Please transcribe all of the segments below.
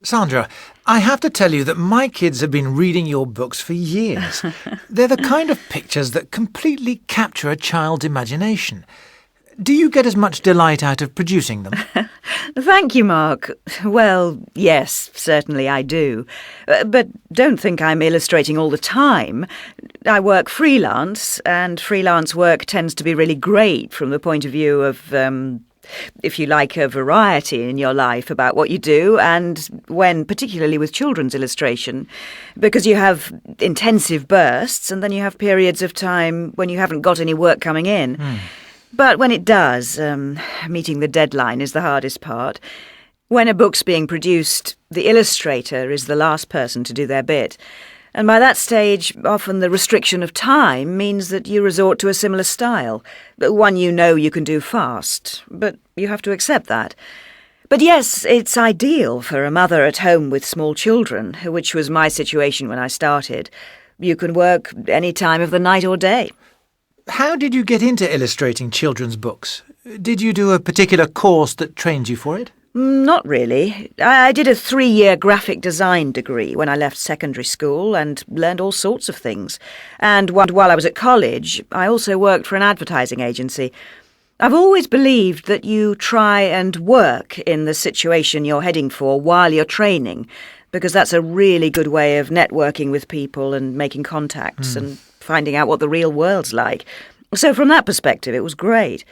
Sandra, I have to tell you that my kids have been reading your books for years. They're the kind of pictures that completely capture a child's imagination. Do you get as much delight out of producing them? Thank you, Mark. Well, yes, certainly I do. But don't think I'm illustrating all the time. I work freelance, and freelance work tends to be really great from the point of view of, if you like, a variety in your life about what you do, and particularly with children's illustration, because you have intensive bursts and then you have periods of time when you haven't got any work coming in. But when it does, meeting the deadline is the hardest part. When a book's being produced, the illustrator is the last person to do their bit. And by that stage, often the restriction of time means that you resort to a similar style, one you know you can do fast, but you have to accept that. But yes, it's ideal for a mother at home with small children, which was my situation when I started. You can work any time of the night or day. How did you get into illustrating children's books? Did you do a particular course that trained you for it? Not really. I did a 3-year graphic design degree when I left secondary school and learned all sorts of things. And while I was at college, I also worked for an advertising agency. I've always believed that you try and work in the situation you're heading for while you're training, because that's a really good way of networking with people and making contacts and finding out what the real world's like. So from that perspective, it was great.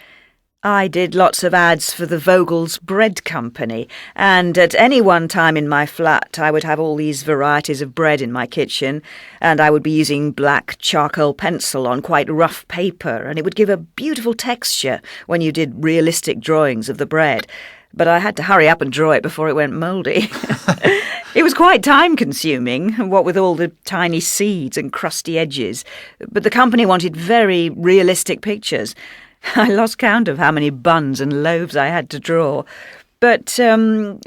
I did lots of ads for the Vogel's Bread Company, and at any one time in my flat I would have all these varieties of bread in my kitchen, and I would be using black charcoal pencil on quite rough paper, and it would give a beautiful texture when you did realistic drawings of the bread. But I had to hurry up and draw it before it went mouldy. It was quite time-consuming, what with all the tiny seeds and crusty edges, but the company wanted very realistic pictures. I lost count of how many buns and loaves I had to draw. But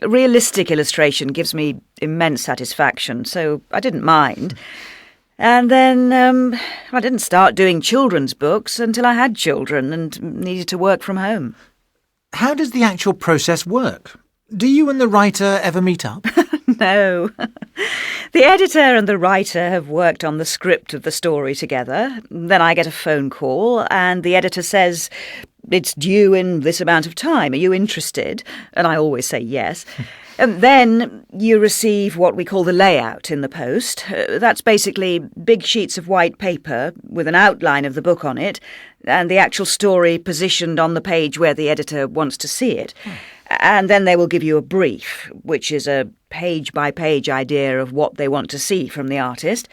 realistic illustration gives me immense satisfaction, so I didn't mind. And then I didn't start doing children's books until I had children and needed to work from home. How does the actual process work? Do you and the writer ever meet up? No. The editor and the writer have worked on the script of the story together. Then I get a phone call and the editor says, "It's due in this amount of time. Are you interested?" And I always say yes. And then you receive what we call the layout in the post. That's basically big sheets of white paper with an outline of the book on it and the actual story positioned on the page where the editor wants to see it. And then they will give you a brief, which is a page-by-page idea of what they want to see from the artist.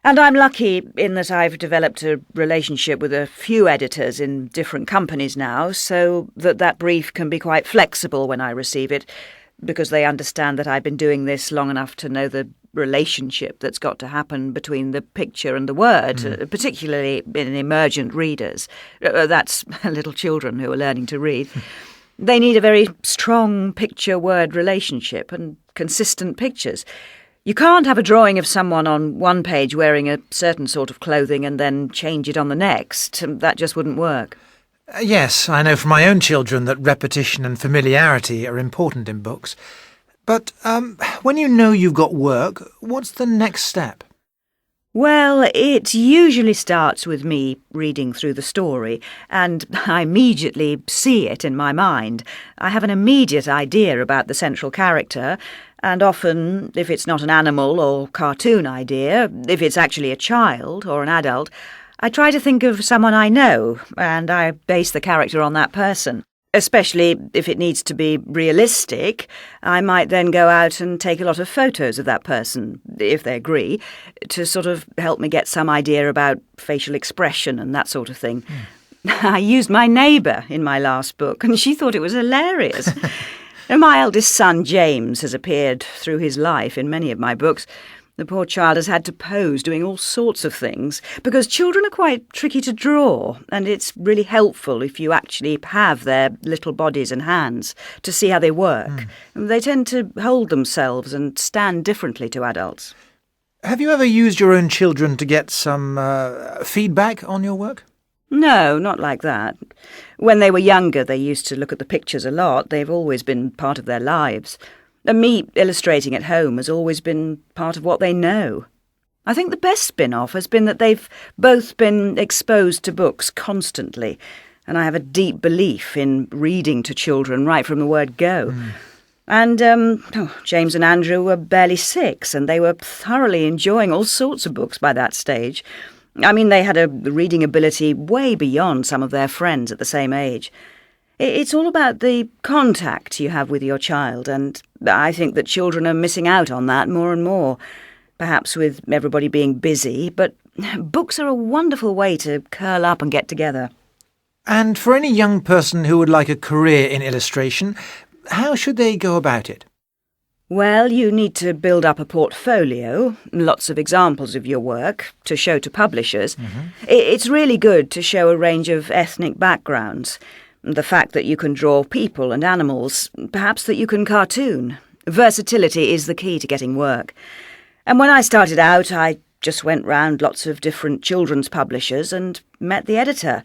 And I'm lucky in that I've developed a relationship with a few editors in different companies now, so that brief can be quite flexible when I receive it, because they understand that I've been doing this long enough to know the relationship that's got to happen between the picture and the word, particularly in emergent readers. That's little children who are learning to read. They need a very strong picture-word relationship and consistent pictures. You can't have a drawing of someone on one page wearing a certain sort of clothing and then change it on the next. That just wouldn't work. Yes, I know from my own children that repetition and familiarity are important in books. But when you know you've got work, what's the next step? Well, it usually starts with me reading through the story, and I immediately see it in my mind. I have an immediate idea about the central character, and often, if it's not an animal or cartoon idea, if it's actually a child or an adult, I try to think of someone I know, and I base the character on that person. Especially if it needs to be realistic, I might then go out and take a lot of photos of that person, if they agree, to sort of help me get some idea about facial expression and that sort of thing. I used my neighbour in my last book, and she thought it was hilarious. And my eldest son, James, has appeared through his life in many of my books. The poor child has had to pose doing all sorts of things, because children are quite tricky to draw, and it's really helpful if you actually have their little bodies and hands to see how they work. They tend to hold themselves and stand differently to adults. Have you ever used your own children to get some feedback on your work? No, not like that. When they were younger, they used to look at the pictures a lot. They've always been part of their lives. Me illustrating at home has always been part of what they know. I think the best spin-off has been that they've both been exposed to books constantly, and I have a deep belief in reading to children right from the word go. And James and Andrew were barely 6, and they were thoroughly enjoying all sorts of books by that stage. I mean, they had a reading ability way beyond some of their friends at the same age. It's all about the contact you have with your child, and I think that children are missing out on that more and more, perhaps with everybody being busy, but books are a wonderful way to curl up and get together. And for any young person who would like a career in illustration, how should they go about it? Well, you need to build up a portfolio, lots of examples of your work, to show to publishers. It's really good to show a range of ethnic backgrounds. The fact that you can draw people and animals, perhaps that you can cartoon. Versatility is the key to getting work. And when I started out, I just went round lots of different children's publishers and met the editor.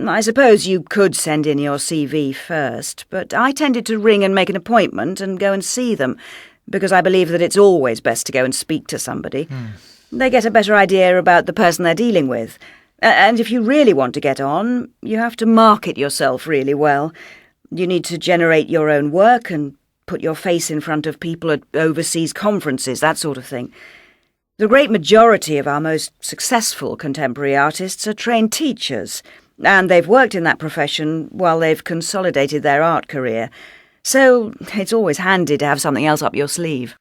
I suppose you could send in your CV first, but I tended to ring and make an appointment and go and see them, because I believe that it's always best to go and speak to somebody. They get a better idea about the person they're dealing with. And if you really want to get on, you have to market yourself really well. You need to generate your own work and put your face in front of people at overseas conferences, that sort of thing. The great majority of our most successful contemporary artists are trained teachers, and they've worked in that profession while they've consolidated their art career. So it's always handy to have something else up your sleeve.